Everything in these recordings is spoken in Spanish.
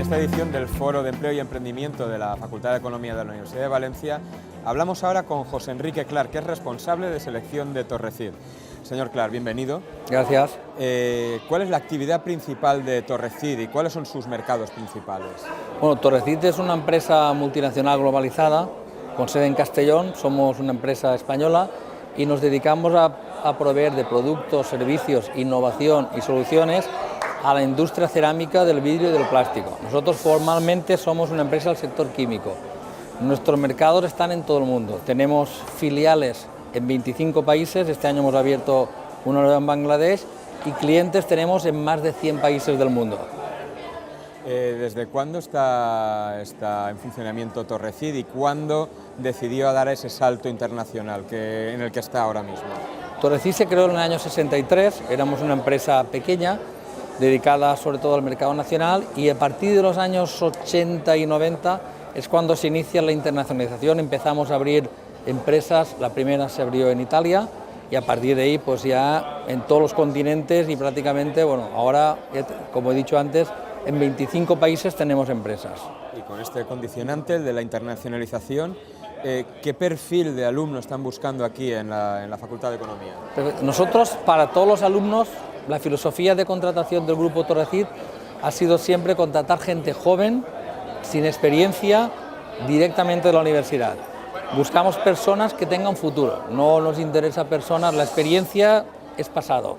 esta edición del Foro de Empleo y Emprendimiento de la Facultad de Economía de la Universidad de Valencia. Hablamos ahora con José Enrique Clark, que es responsable de selección de Torrecid. Señor Clark, bienvenido. Gracias. ¿Cuál es la actividad principal de Torrecid y cuáles son sus mercados principales? Bueno, Torrecid es una empresa multinacional globalizada con sede en Castellón. Somos una empresa española y nos dedicamos a proveer de productos, servicios, innovación y soluciones a la industria cerámica, del vidrio y del plástico. Nosotros formalmente somos una empresa del sector químico. Nuestros mercados están en todo el mundo. Tenemos filiales en 25 países, este año hemos abierto una nueva en Bangladesh y clientes tenemos en más de 100 países del mundo. ¿Desde cuándo está en funcionamiento Torrecid y cuándo decidió dar ese salto internacional en el que está ahora mismo? Torrecid se creó en el año 63, éramos una empresa pequeña, dedicada sobre todo al mercado nacional, y a partir de los años 80 y 90 es cuando se inicia la internacionalización. Empezamos a abrir empresas, la primera se abrió en Italia y a partir de ahí pues ya en todos los continentes y prácticamente, bueno, ahora, como he dicho antes, en 25 países tenemos empresas. Y con este condicionante, el de la internacionalización, ¿qué perfil de alumnos están buscando aquí en la Facultad de Economía? Nosotros, para todos los alumnos, la filosofía de contratación del Grupo Torrecid ha sido siempre contratar gente joven, sin experiencia, directamente de la universidad. Buscamos personas que tengan futuro, no nos interesa personas, la experiencia es pasado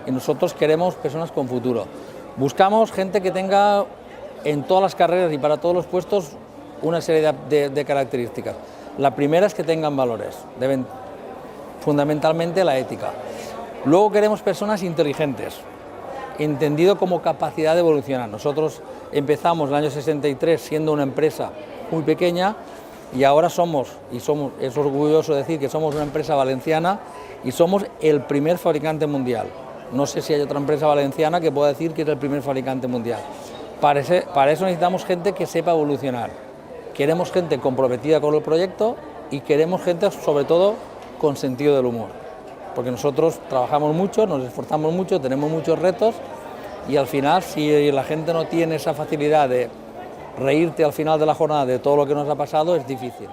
y nosotros queremos personas con futuro. Buscamos gente que tenga en todas las carreras y para todos los puestos una serie de características. La primera es que tengan valores, fundamentalmente la ética. Luego queremos personas inteligentes, entendido como capacidad de evolucionar. Nosotros empezamos en el año 63 siendo una empresa muy pequeña y ahora es orgulloso decir que somos una empresa valenciana y somos el primer fabricante mundial. No sé si hay otra empresa valenciana que pueda decir que es el primer fabricante mundial. Para eso necesitamos gente que sepa evolucionar. Queremos gente comprometida con el proyecto y queremos gente sobre todo con sentido del humor. Porque nosotros trabajamos mucho, nos esforzamos mucho, tenemos muchos retos y al final, si la gente no tiene esa facilidad de reírte al final de la jornada de todo lo que nos ha pasado, es difícil.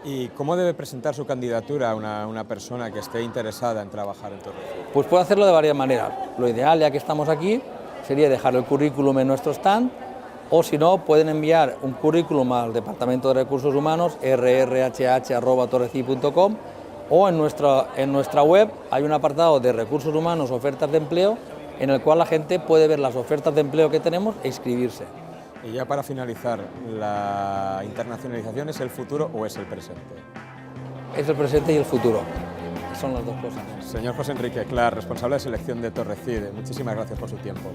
¿Y cómo debe presentar su candidatura a una persona que esté interesada en trabajar en Torrecid? Pues puede hacerlo de varias maneras. Lo ideal, ya que estamos aquí, sería dejar el currículum en nuestro stand, o si no, pueden enviar un currículum al Departamento de Recursos Humanos, rrhh@torrecid.com, o en nuestra web hay un apartado de Recursos Humanos, ofertas de empleo, en el cual la gente puede ver las ofertas de empleo que tenemos e inscribirse. Y ya para finalizar, ¿la internacionalización es el futuro o es el presente? Es el presente y el futuro, son las dos cosas. Señor José Enrique Clark, responsable de selección de Torrecid, muchísimas gracias por su tiempo.